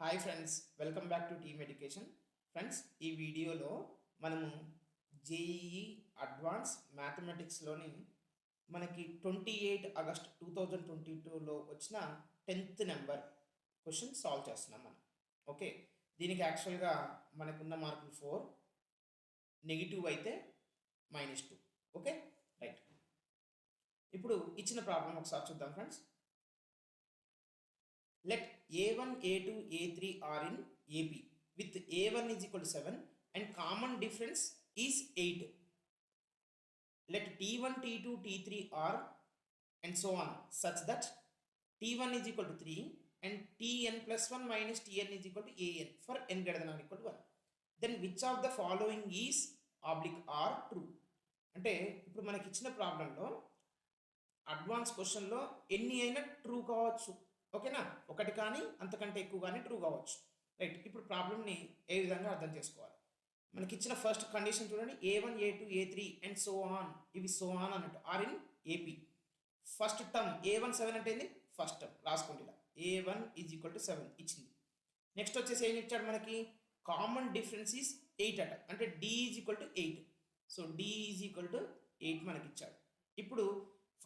Hi friends, welcome back to team education. Friends, ఈ వీడియోలో మనము జేఈఈ అడ్వాన్స్ మ్యాథమెటిక్స్లోని మనకి 28 ఆగస్ట్ 2022లో వచ్చిన 10th నెంబర్ క్వశ్చన్ సాల్వ్ చేస్తున్నాం మనం. ఓకే, దీనికి యాక్చువల్గా మనకున్న మార్కులు 4, నెగిటివ్ అయితే -2. Okay, right. ఇప్పుడు ఇచ్చిన ప్రాబ్లం ఒకసారి చూద్దాం friends. Let A1, A2, A3 are in AP with A1 is equal to 7 and common difference is 8. Let T1, T2, T3 are and so on such that T1 is equal to 3 and Tn plus 1 minus Tn is equal to An for n greater than or equal to 1. Then which of the following is oblique are true? అంటే ఇప్పుడు మనకి ఇచ్చిన ప్రాబ్లంలో advance క్వశ్చన్లో ఎన్ని అయినా true కావచ్చు. ఓకేనా, ఒకటి కానీ అంతకంటే ఎక్కువ కానీ ట్రూ కావచ్చు. రైట్, ఇప్పుడు ప్రాబ్లమ్ని ఏ విధంగా అర్థం చేసుకోవాలి. మనకి ఇచ్చిన ఫస్ట్ కండిషన్ చూడండి, A1, A2, A3 and so on, ఇవి సో ఆన్ అన్నట్టు are in AP. First term A1 7 అంటే ఏంది, ఫస్ట్ టర్మ్ రాసుకోండి. ఇలా A1 ఈజ్ ఈక్వల్ టు 7 ఇచ్చింది. నెక్స్ట్ వచ్చేసి ఏం ఇచ్చాడు మనకి, కామన్ డిఫరెన్స్ ఈజ్ 8 అట, అంటే D is equal to 8. So D is equal to 8 మనకి ఇచ్చాడు. ఇప్పుడు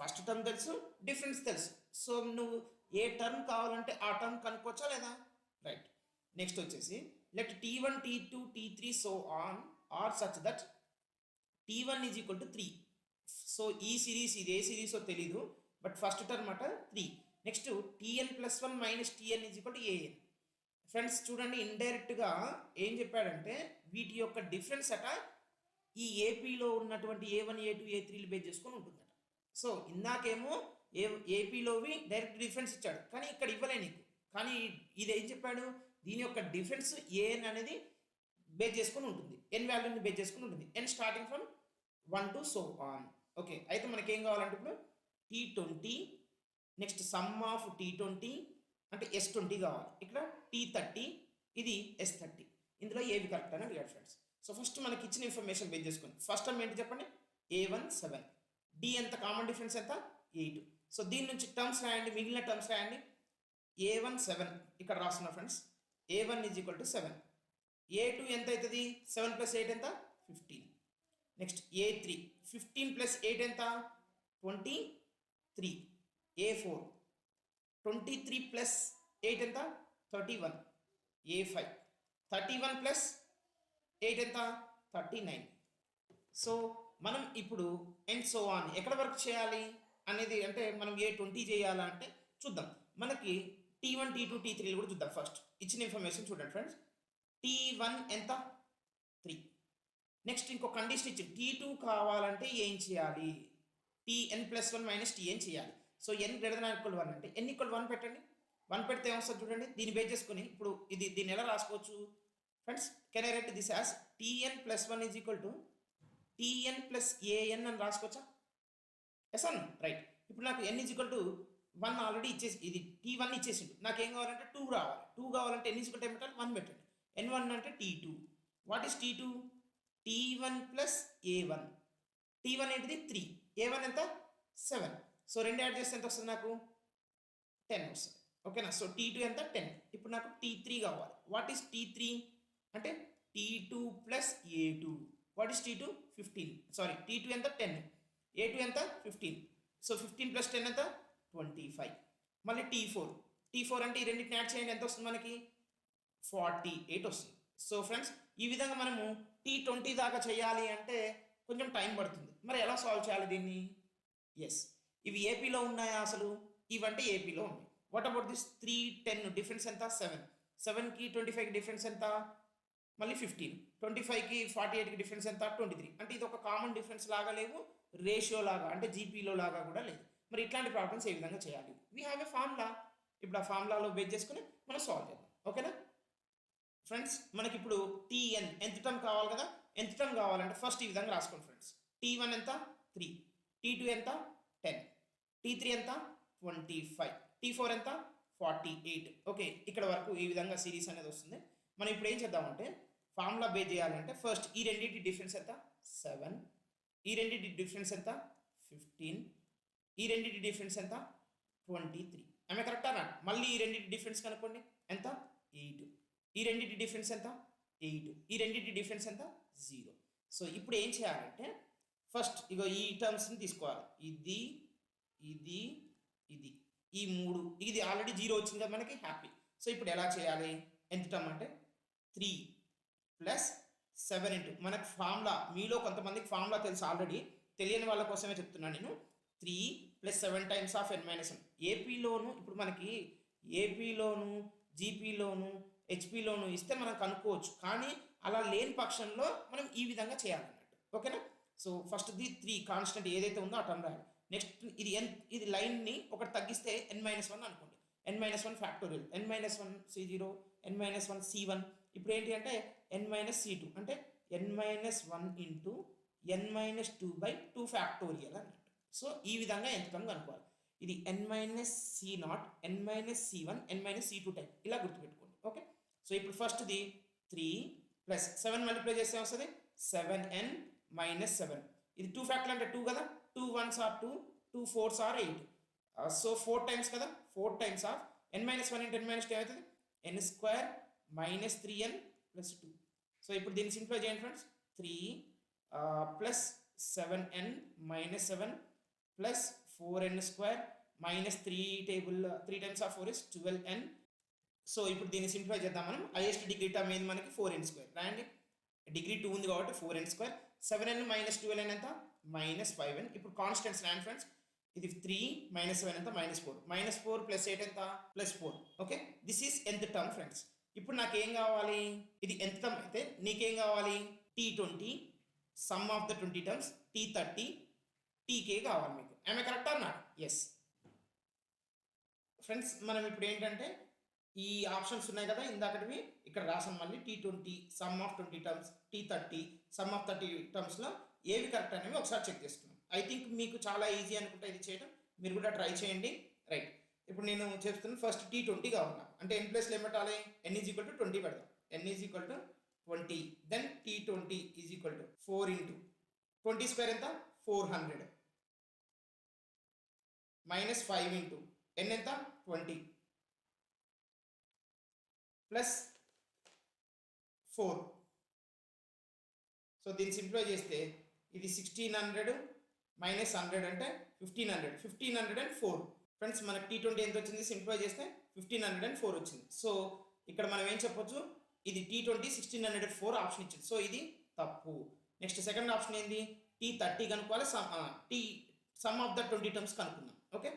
ఫస్ట్ టర్మ్ తెలుసు, డిఫరెన్స్ తెలుసు. సో నువ్వు ఏ టర్మ్ కావాలంటే ఆ టర్మ్ కనుక్కోవచ్చా లేదా? రైట్. నెక్స్ట్ వచ్చేసి let T1, T2, T3 so on are such that T1 is equal to 3. So ఈ సిరీస్ ఇది ఏ సిరీసో తెలీదు, బట్ ఫస్ట్ టర్మ్ అట 3. Next Tn plus 1 minus Tn is equal to An. Friends చూడండి, ఇండైరెక్ట్గా ఏం చెప్పాడంటే వీటి యొక్క డిఫరెన్స్ అట ఈ ఏపీలో ఉన్నటువంటి A1, A2, A3లు బేస్ చేసుకొని ఉంటుందట. సో ఇందాకేమో ఏపీలోవి డైరెక్ట్ డిఫరెన్స్ ఇచ్చాడు, కానీ ఇక్కడ ఇవ్వలే నీకు. కానీ ఇది ఏం చెప్పాడు, దీని యొక్క డిఫరెన్స్ ఏఎన్ అనేది బేస్ చేసుకొని ఉంటుంది, ఎన్ వాల్యూని బేస్ చేసుకొని ఉంటుంది, N starting from 1 to so on. Okay, అయితే మనకేం కావాలంటే ఇప్పుడు T20, next some of T20 అంటే S20 కావాలి. ఇక్కడ T30, ఇది S30. ఇందులో ఏవి కరెక్ట్ అని అడిగాడు ఫ్రెండ్స్. సో ఫస్ట్ మనకి ఇచ్చిన ఇన్ఫర్మేషన్ బేస్ చేసుకొని ఫస్ట్ టర్మ్ ఏంటి చెప్పండి, A1 7, D ఎంత, కామన్ డిఫరెన్స్ ఎంత 8. సో దీని నుంచి టర్మ్స్ రాయండి, మిగిలిన టర్మ్స్ రాయండి. A1 7 ఇక్కడ రాస్తున్నా friends, A1 is equal to 7. A2 ఎంత అవుతుంది, 7 ప్లస్ 8 ఎంత 15. నెక్స్ట్ A3 15 ప్లస్ 8 ఎంత 23. A4 23 ప్లస్ 8 ఎంత 31. A5 31 ప్లస్ 8 ఎంత 39. సో మనం ఇప్పుడు అండ్ సో ఆన్ ఎక్కడ వర్క్ చేయాలి అనేది, అంటే మనం A20 చేయాలా అంటే చూద్దాం. మనకి T1, T2, T3 కూడా చూద్దాం. ఫస్ట్ ఇచ్చిన ఇన్ఫర్మేషన్ చూడండి ఫ్రెండ్స్, T1 ఎంత 3. నెక్స్ట్ ఇంకో కండిషన్ ఇచ్చి T2 కావాలంటే ఏం చేయాలి, Tn ప్లస్ 1 మైనస్ Tn చేయాలి. So n greater than equal 1 అంటే n ఈక్వల్ 1 పెట్టండి. 1 పెడితే ఏమొస్తుంది చూడండి, దీన్ని బేస్ చేసుకొని ఇప్పుడు దీన్ని ఎలా రాసుకోవచ్చు friends, can I right this as Tn plus 1 is equal to Tn plus An అని రాసుకోవచ్చా? ఎస్ అన్న, రైట్. ఇప్పుడు నాకు n is equal to 1 already ఇచ్చేసి, ఇది T1 ఇచ్చేసిండు. నాకు ఏం కావాలంటే 2 రావాలి. 2 కావాలంటే n ఈజ్ ఈక్వల్ టు ఏమంటారు 1 పెట్టండి. n1 అంటే T2. What is T2? T1 plus A1. T1 ఏంటిది 3, A1 ఎంత 7. సో రెండు యాడ్ చేస్తే ఎంత వస్తుంది నాకు 10 వస్తుంది. ఓకేనా, సో T2 ఎంత 10. ఇప్పుడు నాకు T3 కావాలి. వాట్ ఈస్ T3 అంటే T2 plus A2. What is T2? 15. Sorry, T2 ఎంత 10, A2 ఎంత 15. సో 15 ప్లస్ 10 ఎంత 25. మళ్ళీ T4 అంటే ఈ రెండింటిని యాడ్ చేయండి, ఎంత వస్తుంది మనకి 48 వస్తుంది. సో ఫ్రెండ్స్, ఈ విధంగా మనము T20 దాకా చేయాలి అంటే కొంచెం టైం పడుతుంది. మరి ఎలా సాల్వ్ చేయాలి దీన్ని? ఎస్, ఇవి ఏపీలో ఉన్నాయా అసలు? ఇవంటే ఏపీలో ఉన్నాయి. వాట్ అబౌట్ దిస్ 3, 10 డిఫరెన్స్ ఎంత 7. 7కి 25కి డిఫరెన్స్ ఎంత మళ్ళీ 15. 25కి 48కి డిఫరెన్స్ ఎంత 23. అంటే ఇది ఒక కామన్ డిఫరెన్స్ లాగా లేవు, రేషియో లాగా అంటే జీపీలో లాగా కూడా లేదు. మరి ఇట్లాంటి ప్రాబ్లమ్స్ ఏ విధంగా చేయాలి? We have a formula. ఇప్పుడు ఆ ఫార్ములాలో బేస్ చేసుకుని మనం సాల్వ్ చేద్దాం. ఓకేనా ఫ్రెండ్స్, మనకి ఇప్పుడు Tn ఎంత టర్మ్ కావాలి కదా, ఎంత టర్మ్ కావాలంటే ఫస్ట్ ఈ విధంగా రాసుకోండి ఫ్రెండ్స్. T1 ఎంత 3, T2 ఎంత 10, T3 ఎంత 25, T4 ఎంత 48. ఓకే, ఇక్కడ వరకు ఈ విధంగా సిరీస్ అనేది వస్తుంది. మనం ఇప్పుడు ఏం చేద్దామంటే ఫార్ములా బేస్ చేయాలంటే ఫస్ట్ ఈ రెండింటి డిఫరెన్స్ ఎంత 7, ఈ రెండింటి డిఫరెన్స్ ఎంత 15, ఈ రెండింటి డిఫరెన్స్ ఎంత 23. ఆమె కరెక్టా? మళ్ళీ ఈ రెండింటి డిఫరెన్స్ కనుక్కోండి ఎంత 8. ఈ రెండింటి డిఫరెన్స్ ఎంత 8, ఈ రెండింటి డిఫరెన్స్ ఎంత 0. సో ఇప్పుడు ఏం చేయాలంటే ఫస్ట్ ఇగో ఈ టర్మ్స్ని తీసుకోవాలి, ఇది ఇది ఇది ఈ 3, ఇది ఆల్రెడీ 0 వచ్చింది కదా మనకి, హ్యాపీ. సో ఇప్పుడు ఎలా చేయాలి, ఎంత టర్మ్ అంటే 3 ప్లస్ 7 ఇంటూ మనకు ఫార్ములా, మీలో కొంతమందికి ఫార్ములా తెలుసు ఆల్రెడీ, తెలియని వాళ్ళ కోసమే చెప్తున్నాను నేను. 3 plus 7 times of n minus 1. ఏపీలోను ఇప్పుడు మనకి ఏపీలోను జీపీలోను హెచ్పిలోను ఇస్తే మనం కనుక్కోవచ్చు, కానీ అలా లేని పక్షంలో మనం ఈ విధంగా చేయాలన్నట్టు. ఓకేనా. సో ఫస్ట్ ది 3 కాన్స్టెంట్ ఏదైతే ఉందో ఆ టర్మ్ రాయాలి. నెక్స్ట్ ఇది ఇది లైన్ని ఒకటి తగ్గిస్తే n-1 అనుకోండి, n-1 factorial, n-1 C0, n-1 C1. ఇప్పుడు ఏంటి అంటే n-C2 అంటే n-1 ఇంటూ n-2/2 ఫ్యాక్టోరియల్ అన్నట్టు. సో ఈ విధంగా ఎంత టర్మ్ కనుక్కోవాలి. ఇది n-C0, n-C1, n-C2 టైప్, ఇలా గుర్తుపెట్టుకోండి. ఓకే. సో ఇప్పుడు ఫస్ట్ది 3 ప్లస్ 7 మల్టిప్లై చేస్తే వస్తుంది 7n-7. ఇది 2 ఫ్యాక్టర్ అంటే 2 కదా, 2 1s are 2, 2 4s are 8. So 4 times కదా, 4 times of n-1 into n-2 ఏమవుతుంది, n² minus 3n plus 2. So ఇప్పుడు దీన్ని సింప్లిఫై చేయండి friends. 3 plus 7n-7 plus 4n² minus 3 table 3 times of 4 is 12n. So ఇప్పుడు దీన్ని సింప్లిఫై చేద్దాం మనం. హైయెస్ట్ డిగ్రీ టర్మ్ ఏది మనకి 4n². రాయండి, డిగ్రీ 2 ఉంది కాబట్టి 4n². 7n మైనస్ 12n ఎంత, మైనస్ 5n. ఇప్పుడు కాన్స్టెంట్స్ రాయండి ఫ్రెండ్స్. ఇది 3 మైనస్ 7 ఎంత, -4. -4 ప్లస్ 8 ఎంత, +4. Okay, this is nth term friends. ఇప్పుడు నాకేం కావాలి, ఇది nth టర్మ్ అయితే నీకేం కావాలి, T20 sum of the 20 terms, T30 TK కావాలి మీకు. ఆమె కరెక్ట్ అన్నా? Yes friends. మనం ఇప్పుడు ఏంటంటే ఈ ఆప్షన్స్ ఉన్నాయి కదా ఇందాకటివి, ఇక్కడ రాసాను మళ్ళీ. T20 sum of 20 terms, T30 some of 30 టర్మ్స్లో ఏవి కరెక్ట్ అనేవి ఒకసారి చెక్ చేసుకున్నాం. ఐ థింక్ మీకు చాలా ఈజీ అనుకుంటా ఇది చేయడం, మీరు కూడా ట్రై చేయండి. రైట్, ఇప్పుడు నేను చెప్తున్నాను ఫస్ట్ T20 కావాలి అంటే n ప్లస్లో ఏం పెట్టాలి, n=20 పెడదాం. n=20, దెన్ T20 4 ఇంటూ 20² ఎంత, 400 మైనస్ 5 ఇంటూ n ఎంత, 20 ప్లస్ 4. సో దీన్ని సింప్లిఫై చేస్తే ఇది 1600 మైనస్ 100 అంటే 1500, 1504. ఫ్రెండ్స్ మనకి T20 ఎంత వచ్చింది, సింప్లిఫై చేస్తే 1504 వచ్చింది. సో ఇక్కడ మనం ఏం చెప్పొచ్చు, ఇది T20 1604 ఆప్షన్ ఇచ్చింది. సో ఇది తప్పు. నెక్స్ట్ సెకండ్ ఆప్షన్ ఏంది, T30 కనుక్కోవాలి, సమ్ ఆఫ్ ద 20 టర్మ్స్ కనుక్కుందాం. Okay,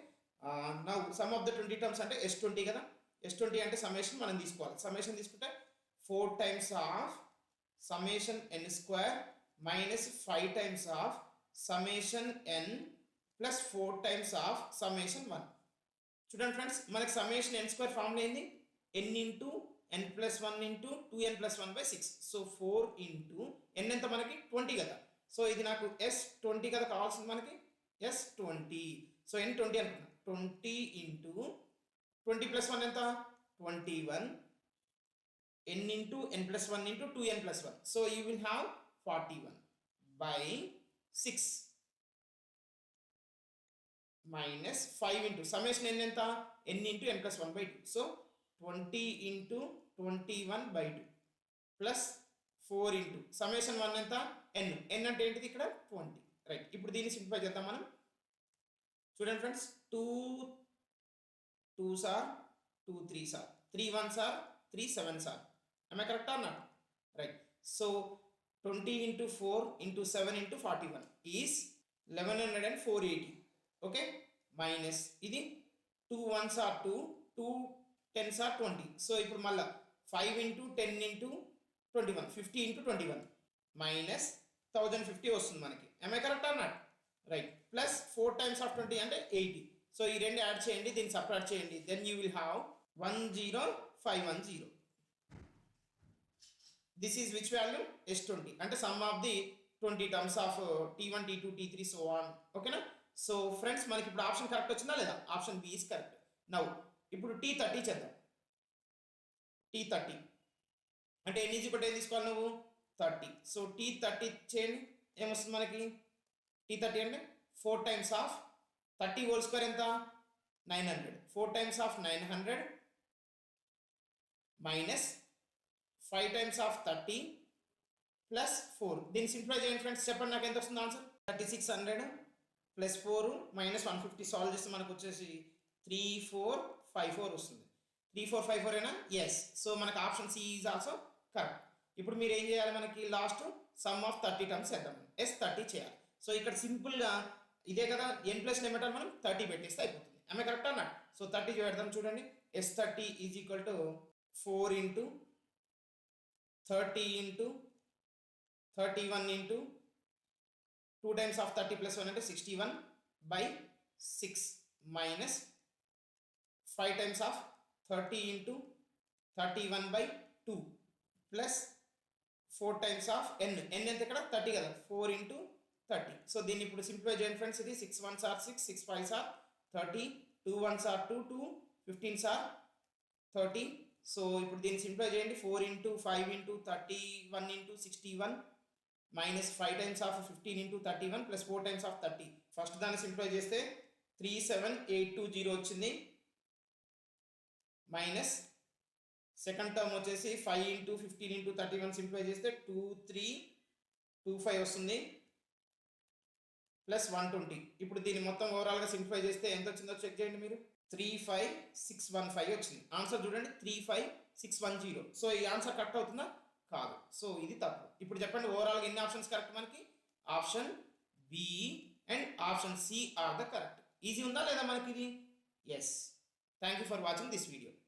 now some of the 20 terms అంటే S20 కదా, S20 అంటే సమ్మేషన్ మనం తీసుకోవాలి. సమ్మేషన్ తీసుకుంటే 4 times of summation n² minus 5 times of summation n plus 4 times of summation 1. చూడండి ఫ్రెండ్స్, మనకి సమ్మేషన్ n² ఫార్ములా ఏంది, n into n+1 into 2n+1/6. So 4 into n ఎంత మనకి 20 కదా. సో ఇది నాకు S20 కదా కావాల్సింది మనకి, S20. సో n20 అనుకున్నా, 20 ఇంటూ 20+1 ఎంత, 21, n into n+1 into 2n+1. So you will have 41/6 minus 5 into summation n ఎంత, n into n+1/2. So 20 into 21/2 plus 4 into summation 1 ఎంత, n అంటే ఏంటిది ఇక్కడ 20. రైట్, ఇప్పుడు దీన్ని సింప్లిఫై చేద్దాం మనం. చూడండి friends, 2 2s are 2 3s are 3 1s are 3 7s are. Am I correct or not? Right. So 20 into 4 into 7 into 41 is 1180. Okay, minus ఇది 2 1s are 2, 2 10s are 20. So ఇప్పుడు మళ్ళా 5 into 10 into 21, 50 into 21 minus 1050 వస్తుంది మనకి. Am I correct or not? Right. Plus 4 times of 20 అంటే 80. So ఈ రెండు add చేయండి, దీన్ని సపరేట్ చేయండి, then you will have 10510. This is which value, S20 అంటే sum of the 20 terms of T1 T2 T3 so on. ఓకేనా. So friends మనకి ఇప్పుడు ఆప్షన్ కరెక్ట్ వచ్చిందా లేదా, option B is correct. Now ఇప్పుడు T30 చేద్దాం. T30 అంటే n ఈజ్ ఏం తీసుకోవాలి నువ్వు, 30. సో T30 చేయండి, ఏమొస్తుంది మనకి, T30 అంటే 4 టైమ్స్ ఆఫ్ 30 హోల్ స్క్వేర్ ఎంత, 900. 4 times of 900 minus 5 times of 30 plus 4. దీన్ని సింప్లిఫై చేయండి ఫ్రెండ్స్, చెప్పండి నాకు ఎంత వస్తుంది ఆన్సర్. 3600 ప్లస్ 4 మైనస్ 150 సాల్వ్ చేస్తే మనకు వచ్చేసి 3454 వస్తుంది. 3454 ఏనా? ఎస్. సో మనకు option C is also correct. ఇప్పుడు మీరు ఏం చేయాలి, మనకి లాస్ట్ సమ్ ఆఫ్ 30 టర్మ్స్ చేద్దాం. ఎస్ 30 చేయాలి. సో ఇక్కడ సింపుల్గా ఇదే కదా, n ప్లస్ ఏమంటారు మనం 30 పెట్టేస్తే అయిపోతుంది. ఆమె కరెక్ట్ అన్న. సో 30 పెడదాం చూడండి. S30 is equal to 4 into 30 into 31 into 2 times of 30 plus 1 అంటే 61 by 6 minus 5 times of 30 into 31 by 2 plus 4 times of n ఎంత ఇక్కడ 30 కదా, 4 ఇంటూ 30. సో దీన్ని ఇప్పుడు సింప్లిఫై చేయండి ఫ్రెండ్స్. ఇది 6 1s are 6, 6 5s are 30, 2 1s are 2, 2 15s are 30. So ఇప్పుడు దీన్ని సింప్లిఫై చేయండి. 4 into 5 into 31 into 61 minus 5 times of 15 into 31 plus 4 times of 30. First దాన్ని సింప్లిఫై చేస్తే 37820 వచ్చింది. మైనస్ సెకండ్ టర్మ్ వచ్చేసి 5 ఇంటూ 15 ఇంటూ 31 సింప్లిఫై చేస్తే 2325 వస్తుంది. ప్లస్ 120. ఇప్పుడు దీన్ని మొత్తం ఓవరాల్గా సింప్లిఫై చేస్తే ఎంత వచ్చిందో చెక్ చేయండి మీరు. 35615 వచ్చింది. ఆన్సర్ చూడండి 35610. సో ఈ ఆన్సర్ కరెక్ట్ అవుతుందా? కాదు. సో ఇది తప్పు. ఇప్పుడు చెప్పండి ఓవరాల్గా ఎన్ని ఆప్షన్స్ కరెక్ట్ మనకి? Option B and option C are the correct. Easy ఉందా లేదా మనకి ఇది? Yes. Thank you for watching this video.